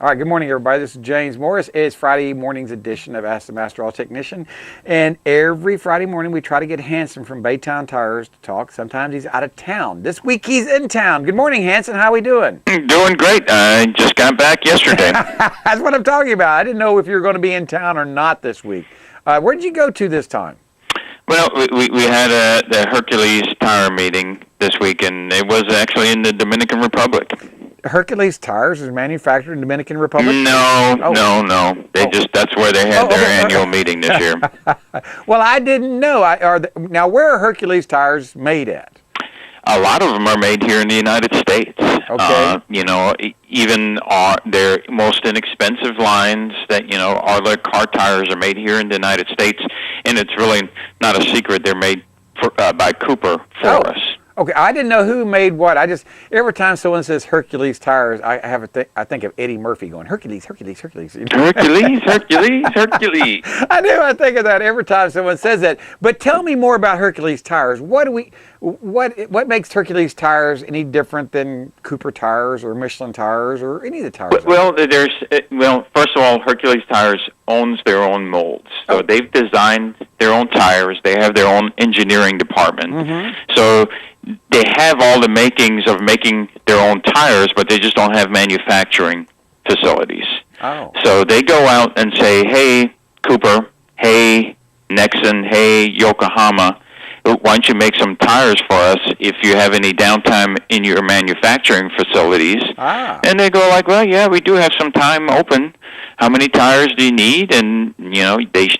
All right, good morning, everybody. This is James Morris. It's Friday morning's edition of Ask the Master Auto Technician. And every Friday morning, we try to get Hansson from Baytown Tires to talk. Sometimes he's out of town. This week, he's in town. Good morning, Hansson. How are we doing? Doing great. I just got back yesterday. That's what I'm talking about. I didn't know if you were going to be in town or not this week. Where did you go to this time? Well, we had the Hercules Tire meeting this week, and it was actually in the Dominican Republic. Hercules Tires is manufactured in Dominican Republic? No. That's where they had their annual meeting this year. Well, I didn't know. Now, where are Hercules Tires made at? A lot of them are made here in the United States. Okay. Even their most inexpensive lines that, all their car tires are made here in the United States, and it's really not a secret. They're made by Cooper for us. Okay, I didn't know who made what. Every time someone says Hercules Tires, I think of Eddie Murphy going, Hercules. Hercules, Hercules. I think of that every time someone says that. But tell me more about Hercules Tires. What makes Hercules Tires any different than Cooper Tires or Michelin Tires or any of the tires? First of all, Hercules Tires owns their own molds. So they've designed their own tires. They have their own engineering department. Mm-hmm. So they have all the makings of making their own tires, but they just don't have manufacturing facilities. Oh. So they go out and say, hey, Cooper, hey, Nexon, hey, Yokohama, why don't you make some tires for us if you have any downtime in your manufacturing facilities? Ah. And they go like, well, yeah, we do have some time open. How many tires do you need? And,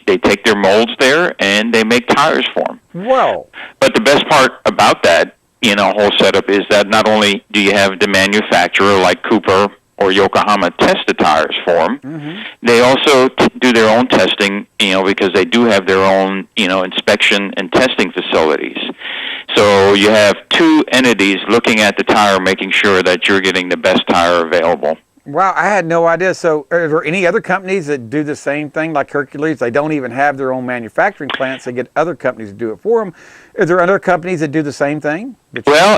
they take their molds there and they make tires for them. Whoa. But the best part about that, whole setup is that not only do you have the manufacturer like Cooper or Yokohama test the tires for them, mm-hmm. They also do their own testing, because they do have their own, inspection and testing facilities. So you have two entities looking at the tire, making sure that you're getting the best tire available. Wow, I had no idea. So are there any other companies that do the same thing like Hercules? They don't even have their own manufacturing plants. They get other companies to do it for them. Are there other companies that do the same thing? Well,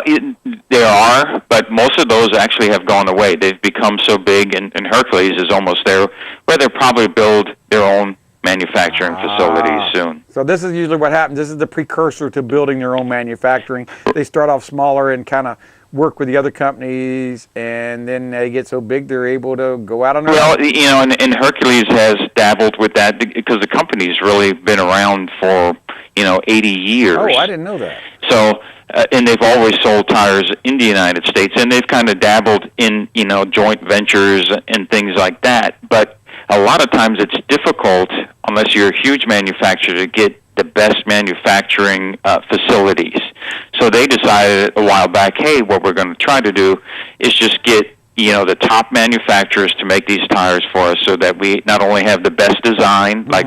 there are, but most of those actually have gone away. They've become so big, and Hercules is almost there, where they'll probably build their own manufacturing facilities soon. So this is usually what happens. This is the precursor to building their own manufacturing. They start off smaller and kind of work with the other companies, and then they get so big they're able to go out on their own. And Hercules has dabbled with that because the company's really been around for 80 years. Oh, I didn't know that. So, and they've always sold tires in the United States, and they've kind of dabbled in joint ventures and things like that. But a lot of times it's difficult unless you're a huge manufacturer to get the best manufacturing facilities. So they decided a while back, hey, what we're going to try to do is just get the top manufacturers to make these tires for us, so that we not only have the best design, mm-hmm. like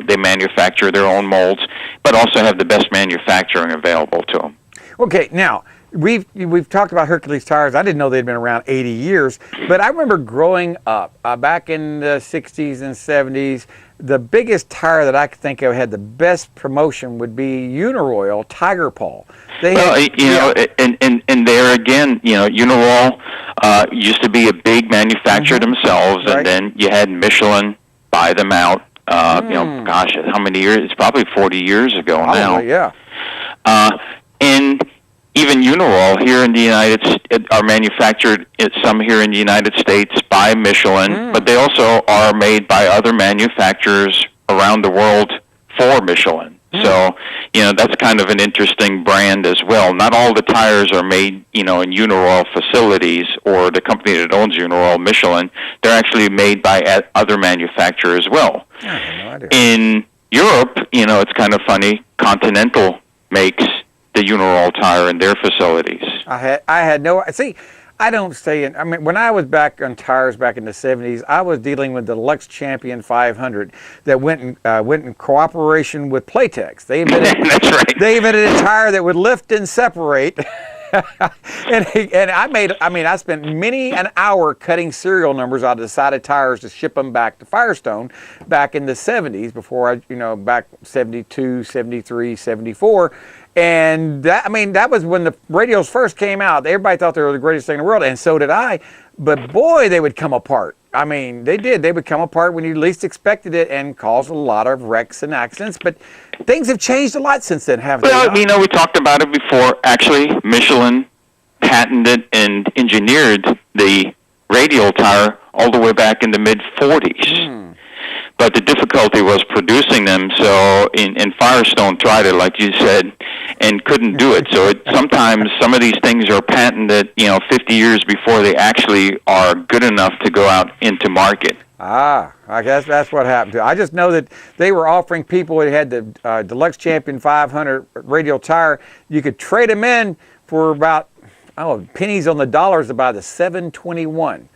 they manufacture their own molds, but also have the best manufacturing available to them. Okay, now we've talked about Hercules Tires. I didn't know they'd been around 80 years, but I remember growing up back in the 60s and 70s. The biggest tire that I could think of had the best promotion would be Uniroyal Tiger Paw. And there again, Uniroyal used to be a big manufacturer mm-hmm. themselves, right. And then you had Michelin buy them out. How many years? It's probably 40 years ago now. Yeah. And even Uniroyal here in the United States are manufactured, some here in the United States by Michelin, but they also are made by other manufacturers around the world for Michelin. So, that's kind of an interesting brand as well. Not all the tires are made, in Uniroyal facilities or the company that owns Uniroyal, Michelin. They're actually made by other manufacturers as well. I have no idea. In Europe, it's kind of funny, Continental makes the Uniroyal tire in their facilities. I had no. See, I don't stay in. I mean, when I was back on tires back in the 70s, I was dealing with the Lux Champion 500 that went in cooperation with Playtex. They invented. That's right. They invented a tire that would lift and separate. I spent many an hour cutting serial numbers out of the side of tires to ship them back to Firestone back in the 70s before back 72, 73, 74. And that was when the radios first came out. Everybody thought they were the greatest thing in the world, and so did I. But boy, they would come apart. I mean, they did. They would come apart when you least expected it and cause a lot of wrecks and accidents. But things have changed a lot since then, haven't they? Well, we talked about it before. Actually, Michelin patented and engineered the radial tire all the way back in the mid-40s. But the difficulty was producing them, so and Firestone tried it, like you said, and couldn't do it. So sometimes some of these things are patented, 50 years before they actually are good enough to go out into market. I guess that's what happened to it. I just know that they were offering people who had the Deluxe Champion 500 radial tire, you could trade them in for about, pennies on the dollars to buy the 721.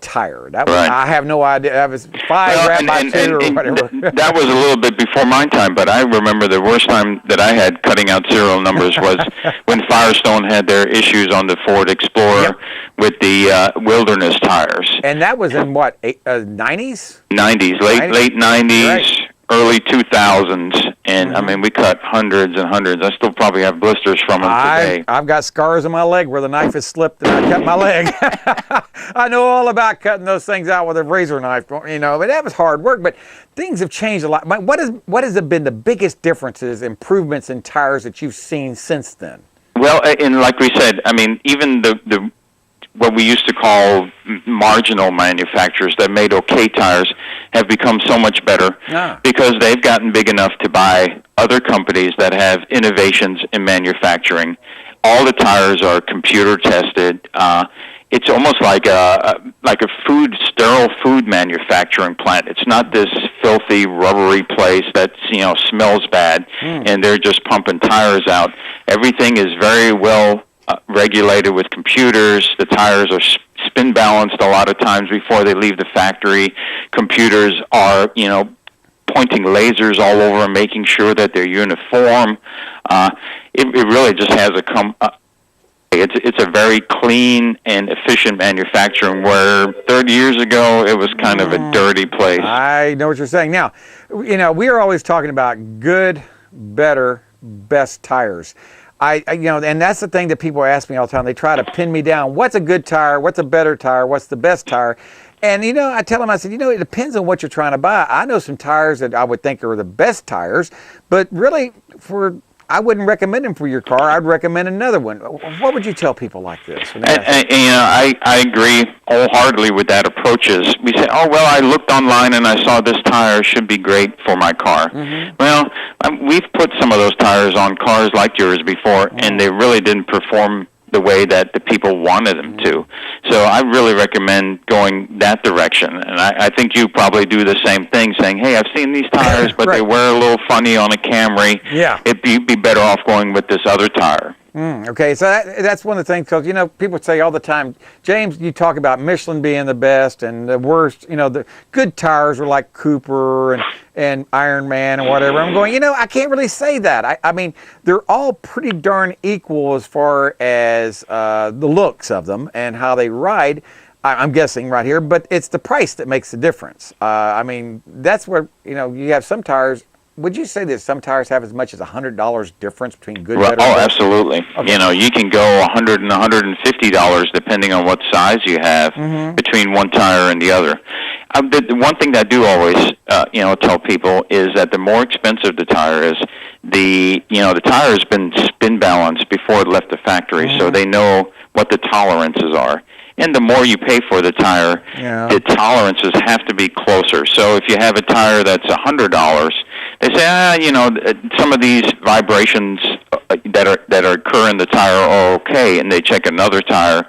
Tire. That was, right. I have no idea. That was five by two or whatever. That was a little bit before my time, but I remember the worst time that I had cutting out serial numbers was when Firestone had their issues on the Ford Explorer with the Wilderness tires. And that was in what, 90s? 90s, late 90s. Right. Early 2000s, and I mean, we cut hundreds and hundreds. I still probably have blisters from them today. I've got scars on my leg where the knife has slipped and I cut my leg. I know all about cutting those things out with a razor knife, but that was hard work. But things have changed a lot. What has been the biggest differences, improvements in tires that you've seen since then? Well, and like we said, I mean, even the what we used to call marginal manufacturers that made okay tires have become so much better because they've gotten big enough to buy other companies that have innovations in manufacturing. All the tires are computer tested. It's almost like a sterile food manufacturing plant. It's not this filthy, rubbery place that smells bad, and they're just pumping tires out. Everything is very well regulated with computers. The tires are spin balanced a lot of times before they leave the factory. Computers are, pointing lasers all over and making sure that they're uniform. It really just has it's a very clean and efficient manufacturing where 30 years ago it was kind of a dirty place. I know what you're saying. Now, we are always talking about good, better, best tires. And that's the thing that people ask me all the time. They try to pin me down. What's a good tire? What's a better tire? What's the best tire? And, I tell them, I said, it depends on what you're trying to buy. I know some tires that I would think are the best tires, but really I wouldn't recommend them for your car. I'd recommend another one. What would you tell people like this? I agree wholeheartedly with that approach. We say, I looked online and I saw this tire should be great for my car. Mm-hmm. Well, we've put some of those tires on cars like yours before, and they really didn't perform the way that the people wanted them to. So I really recommend going that direction. And I think you probably do the same thing, saying, hey, I've seen these tires, but right. They wear a little funny on a Camry. Yeah. It'd be better off going with this other tire. Okay, so that's one of the things, because, people say all the time, James, you talk about Michelin being the best and the worst, the good tires are like Cooper and Iron Man and whatever. I'm going, I can't really say that. I mean, they're all pretty darn equal as far as the looks of them and how they ride. I'm guessing right here, but it's the price that makes the difference. I mean, that's where, you have some tires. Would you say that some tires have as much as $100 difference between good, better? Oh, absolutely. Okay. You can go $100 and $150 depending on what size you have between one tire and the other. The one thing that I do always, tell people is that the more expensive the tire is, the tire has been spin balanced before it left the factory, so they know what the tolerances are. And the more you pay for the tire, the tolerances have to be closer. So if you have a tire that's $100, they say, some of these vibrations that occur in the tire are okay, and they check another tire,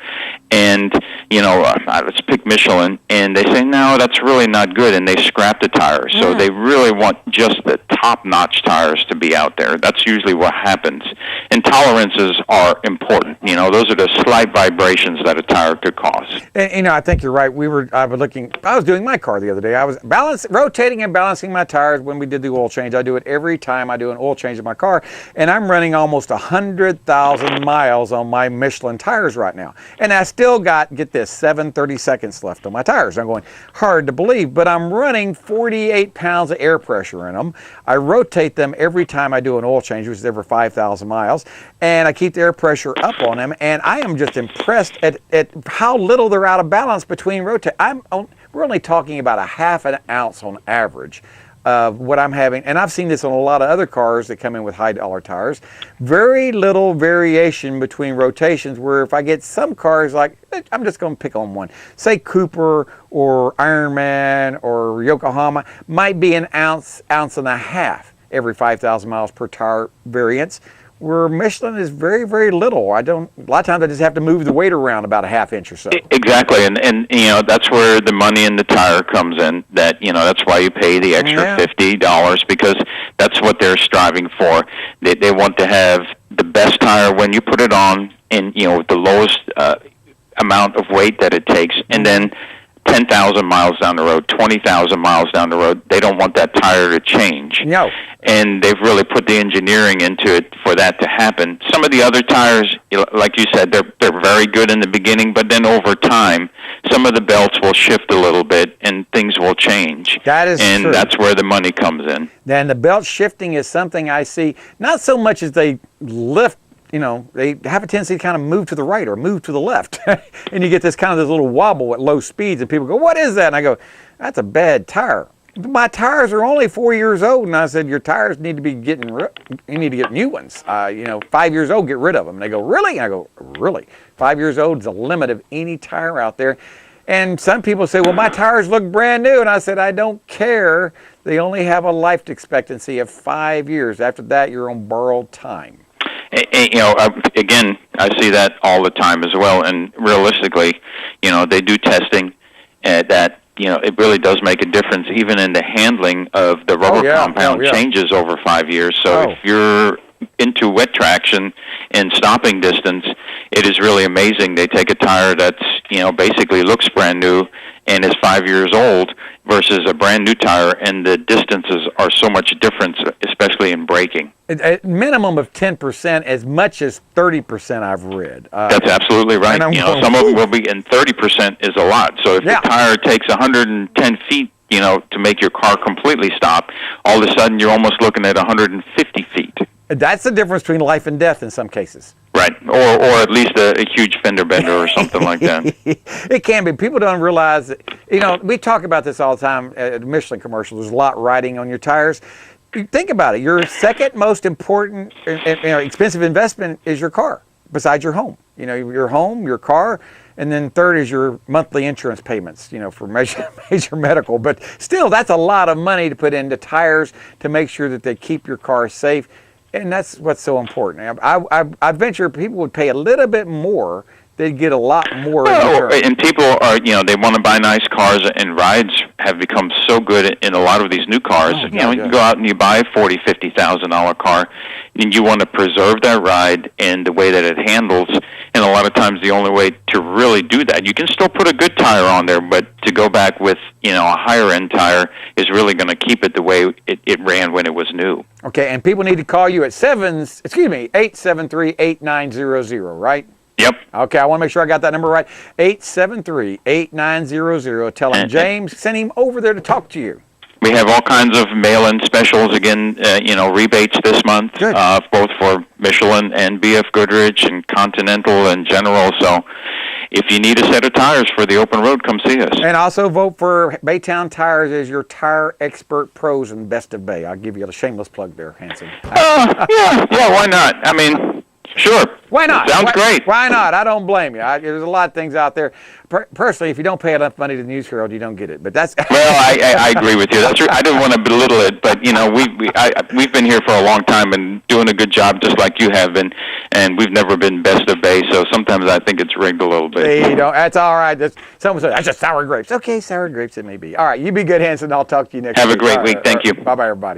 and let's pick Michelin, and they say, no, that's really not good, and they scrap the tire. So they really want just the top-notch tires to be out there. That's usually what happens. And tolerances are important. Those are the slight vibrations that a tire could cause. And, I think you're right. I was doing my car the other day. I was rotating and balancing my tires when we did the oil change. I do it every time I do an oil change in my car, and I'm running almost 100,000 miles on my Michelin tires right now. And I still got, get this, 7/30 seconds left on my tires. I'm going, hard to believe, but I'm running 48 pounds of air pressure in them. I rotate them every time I do an oil change, which is every 5,000 miles, and I keep the air pressure up on them, and I am just impressed at how little they're out of balance between rotate. we're only talking about a half an ounce on average of what I'm having. And I've seen this on a lot of other cars that come in with high dollar tires. Very little variation between rotations, where if I get some cars, like, I'm just going to pick on one, say Cooper or Ironman or Yokohama, might be an ounce and a half every 5,000 miles per tire variance, where Michelin is very, very little. A lot of times I just have to move the weight around about a half inch or so. Exactly, and that's where the money in the tire comes in. That's why you pay the extra $50, because that's what they're striving for. They want to have the best tire when you put it on, and with the lowest amount of weight that it takes, and then 10,000 miles down the road, 20,000 miles down the road, they don't want that tire to change. No. And they've really put the engineering into it for that to happen. Some of the other tires, like you said, they're very good in the beginning, but then over time, some of the belts will shift a little bit and things will change. That is true. And that's where the money comes in. Then the belt shifting is something I see, not so much as they lift, they have a tendency to kind of move to the right or move to the left. And you get this little wobble at low speeds, and people go, "What is that?" And I go, "That's a bad tire." My tires are only 4 years old, and I said, "Your tires need to be you need to get new ones. 5 years old, get rid of them." And they go, "Really?" And I go, "Really? 5 years old is the limit of any tire out there." And some people say, "Well, my tires look brand new." And I said, "I don't care. They only have a life expectancy of 5 years. After that, you're on borrowed time." Again, I see that all the time as well. And realistically, they do testing that, it really does make a difference even in the handling of the rubber compound changes over 5 years. So if you're into wet traction and stopping distance, it is really amazing. They take a tire that's, basically looks brand new and is 5 years old versus a brand new tire, and the distances are so much different, especially in braking. A minimum of 10%, as much as 30% I've read. That's absolutely right. Some of them will be, and 30% is a lot. So if the tire takes 110 feet, to make your car completely stop, all of a sudden you're almost looking at 150 feet. That's the difference between life and death in some cases. Right, or at least a huge fender bender or something like that. It can be. People don't realize that, we talk about this all the time at Michelin commercials. There's a lot riding on your tires. Think about it. Your second most important, expensive investment is your car, besides your home. Your home, your car, and then third is your monthly insurance payments, for major medical. But still, that's a lot of money to put into tires to make sure that they keep your car safe. And that's what's so important. I venture people would pay a little bit more. They'd get a lot more in return. And people are, they want to buy nice cars, and rides have become so good in a lot of these new cars. You go out and you buy a $40,000, $50,000 car, and you want to preserve that ride and the way that it handles. And a lot of times the only way to really do that, you can still put a good tire on there, but to go back with, a higher-end tire is really going to keep it the way it ran when it was new. Okay, and people need to call you at 873-8900, right? Yep. Okay, I want to make sure I got that number right. 873-8900. Tell him James send him over there to talk to you. We have all kinds of mail-in specials, again, rebates this month, both for Michelin and BF Goodrich and Continental and General. So if you need a set of tires for the open road, come see us. And also vote for Baytown Tires as your tire expert pros and best of Bay. I'll give you a shameless plug there, Hansson. Yeah, why not? I mean, sure. Why not? Sounds great. Why not? I don't blame you. There's a lot of things out there. Personally, if you don't pay enough money to the News Herald, you don't get it. But that's well, I agree with you. That's I didn't want to belittle it, but we've been here for a long time and doing a good job, just like you have been, and we've never been best of Bay. So sometimes I think it's rigged a little bit. That's all right. Someone said that's just sour grapes. Okay, sour grapes it may be. All right, you be good, Hansson. I'll talk to you next week. Have a great week. Thank you. Bye, everybody.